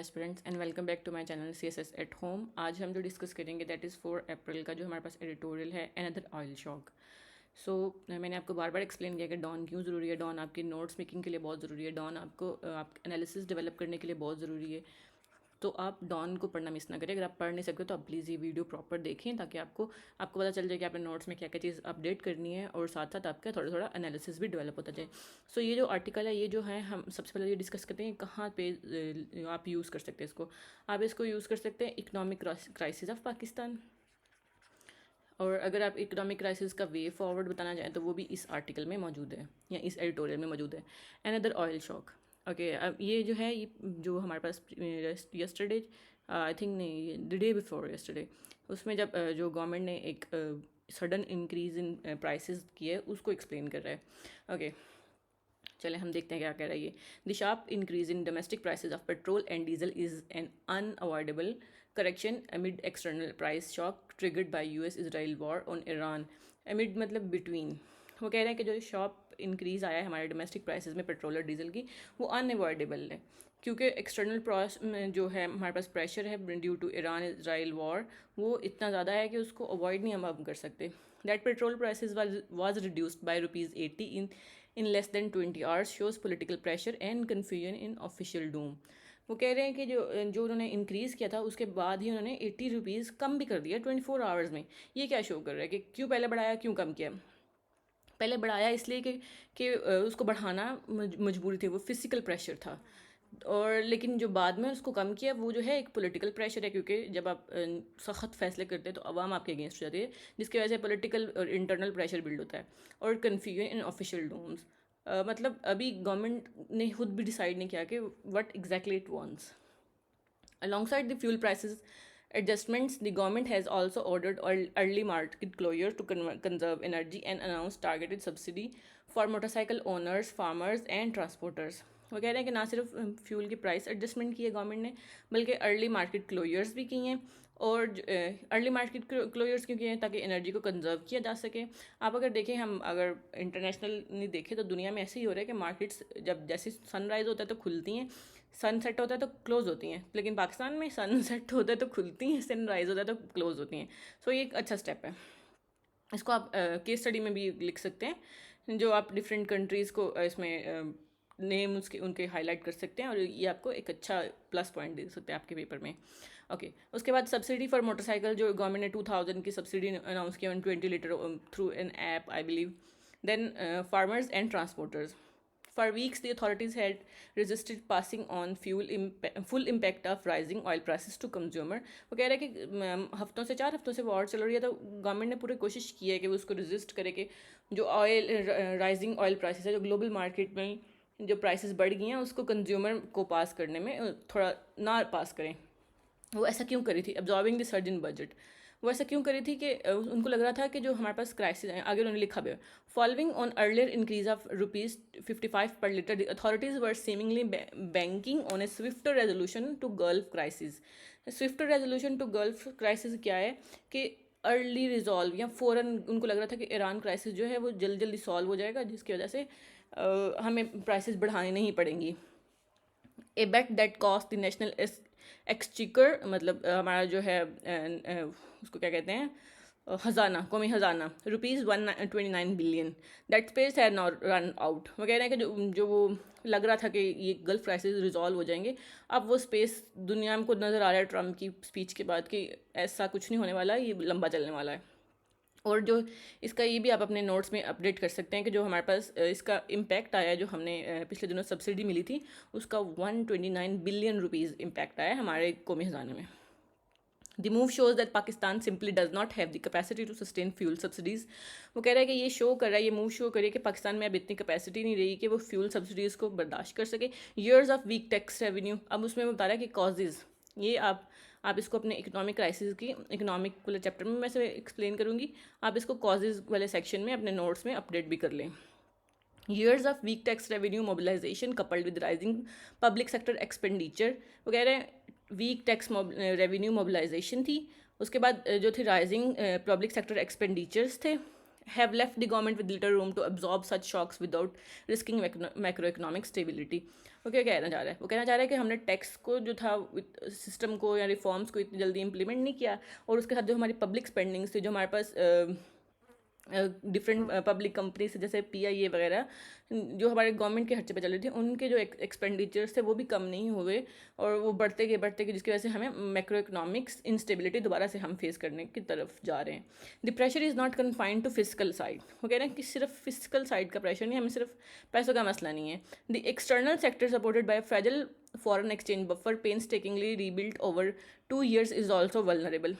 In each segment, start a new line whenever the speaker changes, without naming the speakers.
Aspirants and welcome back to my channel CSS at home. आज हम जो discuss करेंगे दैट इज़ 4 अप्रैल का जो हमारे पास एडिटोरियल है अनदर ऑयल शॉक। सो मैंने आपको बार बार एक्सप्लेन किया कि डॉन क्यों ज़रूरी है। डॉन आपकी नोट्स मेकिंग के लिए बहुत ज़रूरी है। डॉन आपको आप एनालिसिस डेवलप करने के लिए बहुत ज़रूरी है। तो आप डॉन को पढ़ना मिस ना करें। अगर आप पढ़ नहीं सकते तो आप प्लीज़ ये वीडियो प्रॉपर देखें ताकि आपको आपको पता चल जाए कि आपने नोट्स में क्या क्या चीज़ अपडेट करनी है और साथ साथ आपका थोड़ा थोड़ा एनालिसिस भी डेवलप होता जाए। सो ये जो आर्टिकल है ये जो है हम सबसे पहले ये डिस्कस करते हैं कहाँ पे आप यूज़ कर सकते हैं इसको। आप इसको यूज़ कर सकते हैं इकोनॉमिक क्राइसिस ऑफ पाकिस्तान। और अगर आप इकोनॉमिक क्राइसिस का वे फॉरवर्ड बताना चाहें तो वो भी इस आर्टिकल में मौजूद है या इस एडिटोरियल में मौजूद है। Another oil shock. ओके, अब ये जो है ये जो हमारे पास यस्टरडे आई थिंक नहीं द डे बिफोर यस्टरडे उसमें जब जो गवर्नमेंट ने एक सडन इंक्रीज इन प्राइसेस किए उसको एक्सप्लेन कर रहा है। ओके, चले हम देखते हैं क्या कह रहा है ये। The sharp increase in domestic prices of petrol and diesel is an unavoidable correction amid external price shock triggered by US Israel war on Iran. Amid मतलब बिटवीन। वो कह रहे हैं कि जो शॉप इंक्रीज़ आया है हमारे डोमेस्टिक प्राइसेस में पेट्रोल और डीजल की वो अनअवॉइडेबल है क्योंकि एक्सटर्नल प्राइस में जो है हमारे पास प्रेशर है due to Iran Israel war वो इतना ज़्यादा है कि उसको अवॉइड नहीं हम कर सकते। That petrol prices was reduced by ₹80 in less than 20 hours shows political pressure and confusion in official doom। वो कह रहे हैं कि जो जो उन्होंने इंक्रीज़ किया था उसके बाद ही उन्होंने ₹80 कम भी कर दिया 24 आवर्स में। ये क्या शो कर रहा है कि क्यों पहले बढ़ाया क्यों कम किया। पहले बढ़ाया इसलिए कि उसको बढ़ाना मजबूरी थी, वो फिजिकल प्रेशर था। और लेकिन जो बाद में उसको कम किया वो जो है एक पॉलिटिकल प्रेशर है क्योंकि जब आप सख्त फैसले करते हैं तो अवाम आपके अगेंस्ट हो जाती है जिसकी वजह से पॉलिटिकल और इंटरनल प्रेशर बिल्ड होता है। और कन्फ्यूजन इन ऑफिशियल डोम्स मतलब अभी गवर्नमेंट ने खुद भी डिसाइड नहीं किया कि what exactly it wants. Alongside the fuel prices adjustments, the government has also ordered early market closure to conserve energy and announced targeted subsidy for motorcycle owners, farmers and transporters। वो कह रहे हैं कि ना सिर्फ फ्यूल की price adjustment की है गवर्नमेंट ने बल्कि अर्ली मार्केट क्लोजर्स भी की हैं। और अर्ली मार्केट क्लोजर्स क्यों किए हैं ताकि एनर्जी को कंजर्व किया जा सके। आप अगर देखें हम अगर इंटरनेशनल नहीं देखें तो दुनिया में ऐसे ही हो रहा है कि मार्केट्स जब जैसे सनराइज़ होता है तो खुलती हैं, सन सेट होता है तो क्लोज होती हैं। लेकिन पाकिस्तान में सन सेट होता है तो खुलती हैं, सन होता है तो क्लोज होती हैं। सो ये एक अच्छा स्टेप है। इसको आप केस स्टडी में भी लिख सकते हैं जो आप डिफरेंट कंट्रीज़ को इसमें नेम उसके उनके हाईलाइट कर सकते हैं और ये आपको एक अच्छा प्लस पॉइंट दे सकते हैं आपके पेपर में। ओके, उसके बाद सब्सिडी फॉर मोटरसाइकिल जो गवर्नमेंट ने 2000 की सब्सिडी अनाउंस किया 20 litre through an app I believe. Then farmers and transporters. For weeks, the authorities had resisted passing on full impact of rising oil prices to consumer। वो कह रहे हैं कि हफ्तों से 4 हफ्तों से वॉर चल रही है तो गवर्नमेंट ने पूरी कोशिश की है कि वो उसको रेजिस्ट करे कि जो राइजिंग ऑयल प्राइसेस है जो ग्लोबल मार्केट में जो प्राइसेस बढ़ गई हैं उसको कंज्यूमर को पास करने में थोड़ा ना पास करें। वो ऐसा क्यों करी थी absorbing the surge in budget. वो ऐसा क्यों करी थी कि उनको लग रहा था कि जो हमारे पास क्राइसिस है आगे उन्होंने लिखा भी following on earlier increase of ₹55 per litre the authorities were seemingly banking on a swifter resolution to Gulf crisis. Swifter resolution to Gulf crisis क्या है कि अर्ली रिजॉल्व या फ़ौरन उनको लग रहा था कि ईरान क्राइसिस जो है वो जल्दी जल्दी सॉल्व हो जाएगा जिसकी वजह से हमें प्राइसेस बढ़ानी नहीं पड़ेंगी। ए बेट दैट कॉस्ट द नेशनल एक्सचिकर मतलब हमारा जो है उसको क्या कहते हैं ख़जाना कौमी ख़जाना ₹129 बिलियन। दैट स्पेस है नॉट रन आउट। वो कह रहे हैं कि जो वो लग रहा था कि ये गल्फ क्राइसिस रिजॉल्व हो जाएंगे अब वो स्पेस दुनिया में को नज़र आ रहा है ट्रम्प की स्पीच के बाद कि ऐसा कुछ नहीं होने वाला, ये लंबा चलने वाला है। और जो इसका ये भी आप अपने नोट्स में अपडेट कर सकते हैं कि जो हमारे पास इसका इम्पैक्ट आया जो हमने पिछले दिनों सब्सिडी मिली थी उसका ₹129 बिलियन इम्पैक्ट आया हमारे कौमी ख़जाने में। The move shows that Pakistan simply does not have the capacity to sustain fuel subsidies. वो कह रहा है कि ये शो कर रहा है, ये मूव शो करे कि पाकिस्तान में अब इतनी कैपेसिटी नहीं रही कि वो फ्यूल सब्सिडीज़ को बर्दाश्त कर सके। Years of weak tax revenue, अब उसमें वो बता रहा है कि कॉजेज़ ये आप इसको अपने इकोनॉमिक क्राइसिस की इकोनॉमिक वाले चैप्टर में मैं से एक्सप्लेन करूँगी, आप इसको कॉजेज़ वाले सेक्शन में अपने नोट्स में अपडेट भी कर लें। Years of weak tax revenue mobilization coupled with rising public sector expenditure। वो कह रहे हैं वीक टैक्स रेवेन्यू मोबिलाइजेशन थी, उसके बाद जो थी राइजिंग पब्लिक सेक्टर एक्सपेंडिचर्स थे have left the government with little room to absorb such shocks without risking macroeconomic stability. वो क्या कहना चाह रहा है? वो कहना चाह रहा है कि हमने टैक्स को जो था सिस्टम को या रिफॉर्म्स को इतनी जल्दी इम्प्लीमेंट नहीं किया, और उसके साथ जो हमारी पब्लिक स्पेंडिंग्स थी, जो हमारे पास डिफरेंट पब्लिक कंपनीज जैसे PIA वगैरह जो हमारे गवर्नमेंट के खर्चे पे चल रहे थे, उनके जो एक्सपेंडिचर्स थे वो भी कम नहीं हुए, और वो बढ़ते गए, जिसकी वजह से हमें मैक्रो इकोनॉमिक्स इंस्टेबिलिटी दोबारा से हम फेस करने की तरफ जा रहे हैं. The pressure is not confined to physical side. वो कह रहे हैं कि सिर्फ फिजिकल साइड का प्रेशर नहीं, हमें सिर्फ पैसों का मसला नहीं है. The external sector supported by fragile foreign exchange buffer painstakingly rebuilt over 2 years is also vulnerable.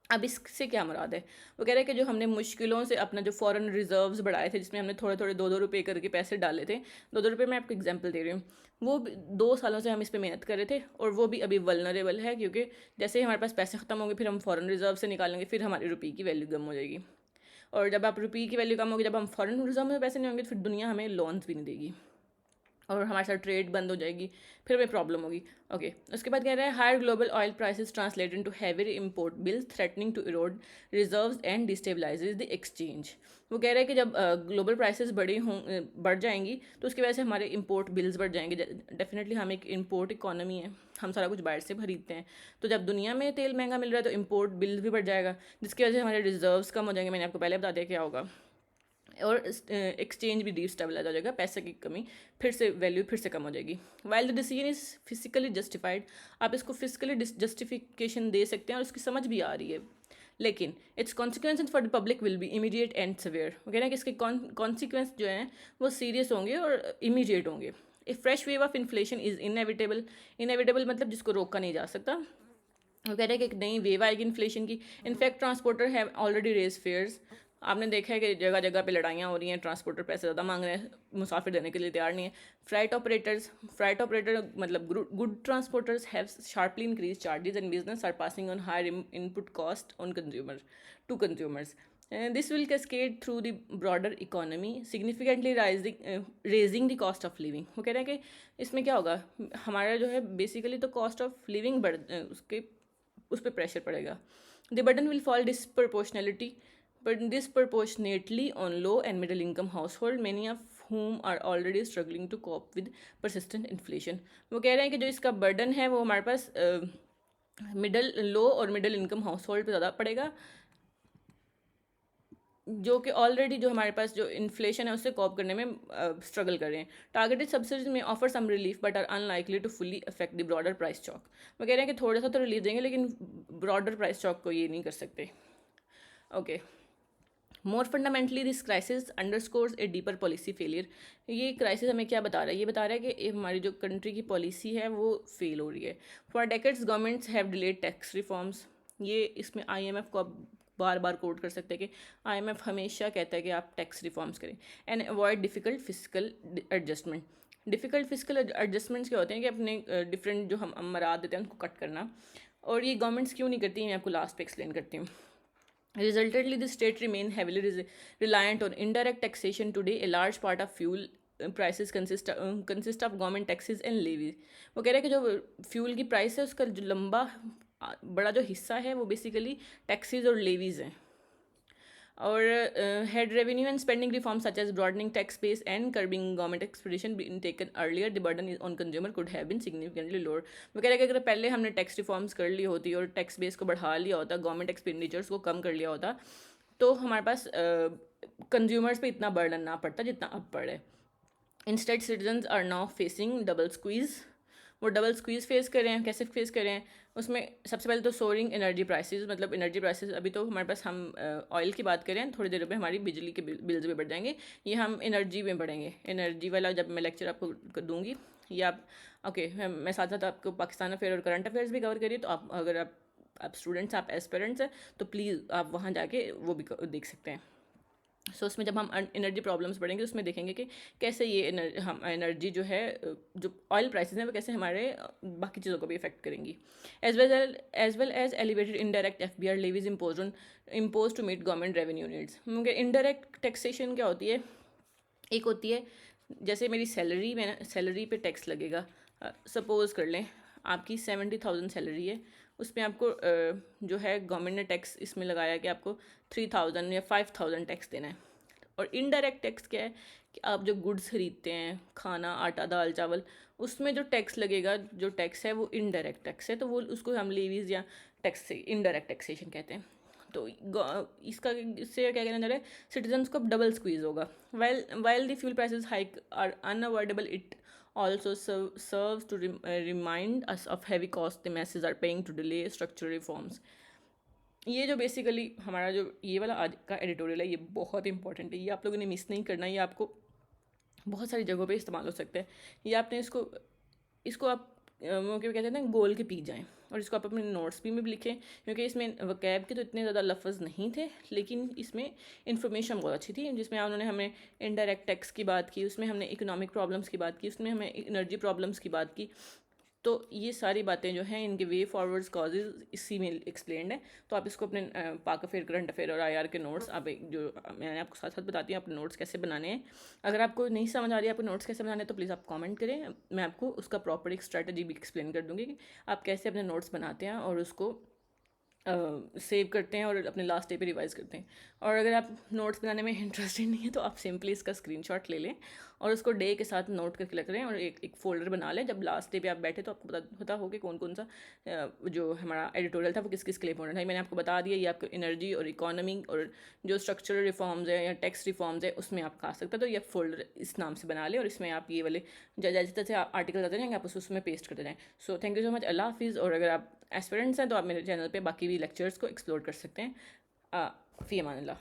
अब इससे क्या मुराद है? वो कह रहे हैं कि जो हमने मुश्किलों से अपना जो फॉरेन रिजर्व्स बढ़ाए थे, जिसमें हमने थोड़े थोड़े 2-2 रुपये करके पैसे डाले थे, 2-2 रुपये मैं आपको एग्जांपल दे रही हूँ, वो 2 सालों से हम इस पर मेहनत कर रहे थे, और वो भी अभी वल्नरेबल है, क्योंकि जैसे ही हमारे पास पैसे ख़त्म होंगे फिर हम फॉरेन रिजर्व से निकालेंगे, फिर हमारी रुपये की वैल्यू कम हो जाएगी, और जब आप रुपये की वैल्यू कम होगी, जब हम फॉरेन रिजर्व में पैसे नहीं होंगे, तो फिर दुनिया हमें लोन्स भी नहीं देगी, और हमारे साथ ट्रेड बंद हो जाएगी, फिर हमें प्रॉब्लम होगी. ओके, उसके बाद कह रहा है higher global oil prices translate into heavy import bills threatening to erode reserves and destabilises the exchange. वो कह रहा है कि जब ग्लोबल प्राइसेस बढ़ जाएंगी, तो उसकी वजह से हमारे इम्पोर्ट बिल्स बढ़ जाएंगे. डेफिनेटली हम एक इम्पोर्ट इकॉनमी है, हम सारा कुछ बाहर से खरीदते हैं, तो जब दुनिया में तेल महंगा मिल रहा है तो इम्पोर्ट बिल भी बढ़ जाएगा, जिसकी वजह से हमारे रिजर्व्स कम हो जाएंगे. मैंने आपको पहले बता दिया क्या होगा, और एक्सचेंज भी डिस्टेबलाइज हो जाएगा, पैसे की कमी फिर से वैल्यू फिर से कम हो जाएगी. While the decision is physically justified, आप इसको फिजिकली जस्टिफिकेशन दे सकते हैं और उसकी समझ भी आ रही है, लेकिन it's consequences for the public will be immediate and severe. वो कह रहे हैं कि इसके कॉन्सिक्वेंस जो हैं वो सीरियस होंगे और इमीडिएट होंगे. A fresh wave of inflation is inevitable मतलब जिसको रोका नहीं जा सकता. वो कह रहे हैं कि एक नई वेव आएगी इन्फ्लेशन की. In fact transporter have already raise fares. आपने देखा है कि जगह जगह पे लड़ाइयाँ हो रही हैं, ट्रांसपोर्टर पैसे ज़्यादा मांग रहे हैं, मुसाफिर देने के लिए तैयार नहीं है. फ्लाइट ऑपरेटर मतलब good transporters have sharply increase charges and business are passing on higher input cost on consumers. This will cascade through the broader economy significantly raising the cost of living. वो कह रहे हैं कि इसमें क्या होगा, हमारा जो है बेसिकली तो कॉस्ट ऑफ लिविंग उस पर प्रेशर पड़ेगा. The burden will fall disproportionately on low and middle income household, many of whom are already struggling to cope with persistent inflation. वो कह रहे हैं कि जो इसका बर्डन है वो हमारे पास लो और मिडिल इनकम हाउस होल्ड पर ज़्यादा पड़ेगा, जो कि ऑलरेडी जो हमारे पास जो इन्फ्लेशन है उससे कॉप करने में स्ट्रगल कर रहे हैं. Targeted subsidies may offer some relief but are unlikely to fully affect the broader price shock. वो कह रहे हैं कि थोड़ा सा तो रिलीफ देंगे, लेकिन ब्रॉडर प्राइस चॉक को ये नहीं कर सकते. Okay, more fundamentally this crisis underscores a deeper policy failure. ये क्राइसिस हमें क्या बता रहा है? ये बता रहा है कि हमारी जो कंट्री की पॉलिसी है वो फेल हो रही है. For decades governments have delayed tax reforms. ये इसमें IMF को आप बार बार कोट कर सकते हैं कि IMF हमेशा कहता है कि आप टैक्स रिफॉर्म्स करें and avoid difficult physical adjustment. Difficult physical adjustments क्या होते हैं कि अपने डिफरेंट जो हम अमरात देते हैं उनको कट करना, और ये गवर्नमेंट्स क्यों नहीं करती, मैं आपको लास्ट पे एक्सप्लेन करती हूँ. Resultantly, the state remain heavily reliant on indirect taxation today. A large part of fuel prices consist of government taxes and levies. वो कह रहे हैं कि जो फ्यूल की प्राइस है उसका जो बड़ा जो हिस्सा है वो बेसिकली टैक्सेस और लेवीज हैं. और had revenue and spending reforms such as broadening tax base and curbing government expedition been taken earlier, the burden on consumer could have been significantly lower. वो कह रहे हैं कि अगर पहले हमने टैक्स रिफॉर्म्स कर ली होती और टैक्स बेस को बढ़ा लिया होता, गवर्नमेंट एक्सपेंडिचर्स को कम कर लिया होता, तो हमारे पास कंज्यूमर्स पे इतना बर्डन ना पड़ता जितना अब पड़ रहा है. Instead citizens are now facing double squeeze. वो डबल स्क्वीज़ फेस कर रहे हैं. कैसे फेस कर रहे हैं? उसमें सबसे पहले तो सोरिंग एनर्जी प्राइसेस, मतलब एनर्जी प्राइसेस अभी तो हमारे पास, हम ऑयल की बात करें, थोड़ी देर में हमारी बिजली के बिल्स भी बढ़ जाएंगे, ये हम एनर्जी में बढ़ेंगे. एनर्जी वाला जब मैं लेक्चर आपको दूंगी, या आप ओके मैं साथ साथ आपको पाकिस्तान अफेयर और करंट अफेयर्स भी कवर करिए, तो आप अगर आप स्टूडेंट्स, आप एस्पिरेंट्स हैं, तो प्लीज़ आप वहाँ जाके वो भी देख सकते हैं. सो उसमें जब हम एनर्जी प्रॉब्लम्स बढ़ेंगे उसमें देखेंगे कि कैसे ये हम एनर्जी जो है, जो ऑयल प्राइसेस हैं वो कैसे हमारे बाकी चीज़ों को भी इफेक्ट करेंगी. As well as elevated indirect FBR levies impose to meet government revenue needs. Indirect taxation क्या होती है? एक होती है जैसे मेरी सैलरी पे टैक्स लगेगा. सपोज कर लें आपकी 70,000 सैलरी है, उसमें आपको जो है गवर्नमेंट ने टैक्स इसमें लगाया कि आपको 3,000 या 5,000 टैक्स देना है। और इनडायरेक्ट टैक्स क्या है कि आप जो गुड्स खरीदते हैं, खाना, आटा, दाल, चावल, उसमें जो टैक्स लगेगा, जो टैक्स है वो इनडायरेक्ट टैक्स है, तो वो उसको हम लीवीज या टैक्स इनडायरेक्ट टैक्सेशन कहते हैं। तो इसका इससे क्या कहना चाह रहा है, सिटीजन्स को डबल स्क्वीज होगा। While the fuel prices hike are unavoidable, it also serves to remind us of heavy cost the masses are paying to delay structural reforms। ये जो बेसिकली हमारा जो ये वाला आज का एडिटोरियल है, ये बहुत इंपॉर्टेंट है, ये आप लोगों ने मिस नहीं करना। ये आपको बहुत सारी जगहों पे इस्तेमाल हो सकता है। ये आपने इसको इसको आप वो क्या कहते हैं ना, गोल के पी जाएं, और इसको आप अपने नोट्स भी में भी लिखें, क्योंकि इसमें वकैब के तो इतने ज़्यादा लफ्ज़ नहीं थे, लेकिन इसमें इन्फॉर्मेशन बहुत अच्छी थी। जिसमें उन्होंने हमें इनडायरेक्ट टैक्स की बात की, उसमें हमने इकोनॉमिक प्रॉब्लम्स की बात की, उसमें हमें एनर्जी प्रॉब्लम्स की बात की। तो ये सारी बातें जो हैं, इनके वे फॉरवर्ड्स कॉजेज इसी में एक्सप्लेंड है। तो आप इसको अपने पाक अफेयर, करंट अफेयर और आईआर के नोट्स, आप जो मैंने आपको साथ साथ बताती हूँ, अपने नोट्स कैसे बनाने हैं। अगर आपको नहीं समझ आ रही है आपको नोट्स कैसे बनाने हैं, तो प्लीज़ आप कमेंट करें, मैं आपको उसका प्रॉपर एक स्ट्रैटेजी भी एक्सप्लेन कर दूँगी कि आप कैसे अपने नोट्स बनाते हैं और उसको सेव करते हैं और अपने लास्ट डे पे रिवाइज़ करते हैं। और अगर आप नोट्स बनाने में इंटरेस्टेड नहीं है, तो आप सिंपली इसका स्क्रीनशॉट ले लें और उसको डे के साथ नोट करके रख लें, और एक फ़ोल्डर बना लें। जब लास्ट डे पे आप बैठे तो आपको पता हो कि कौन कौन सा जो हमारा एडिटोरियल था वो किस किस के लिए इंपॉर्टेंट है। मैंने आपको बता दिया, ये आपको एनर्जी और इकोनॉमी और जो स्ट्रक्चरल रिफॉर्म्स है या टैक्स रिफॉर्म्स है, उसमें आप खा सकते हैं। तो ये फोल्डर इस नाम से बना लें, और इसमें आप ये वाले जैसे जैसे आर्टिकल आते जाएंगे, आप उसमें पेस्ट करते जाएँ। So thank you so much, अल्लाह हाफिज़। और अगर आप एस्पिरेंट्स हैं तो आप मेरे चैनल पे बाकी भी लेक्चर्स को एक्सप्लोर कर सकते हैं। फ़ी अमान अल्लाह।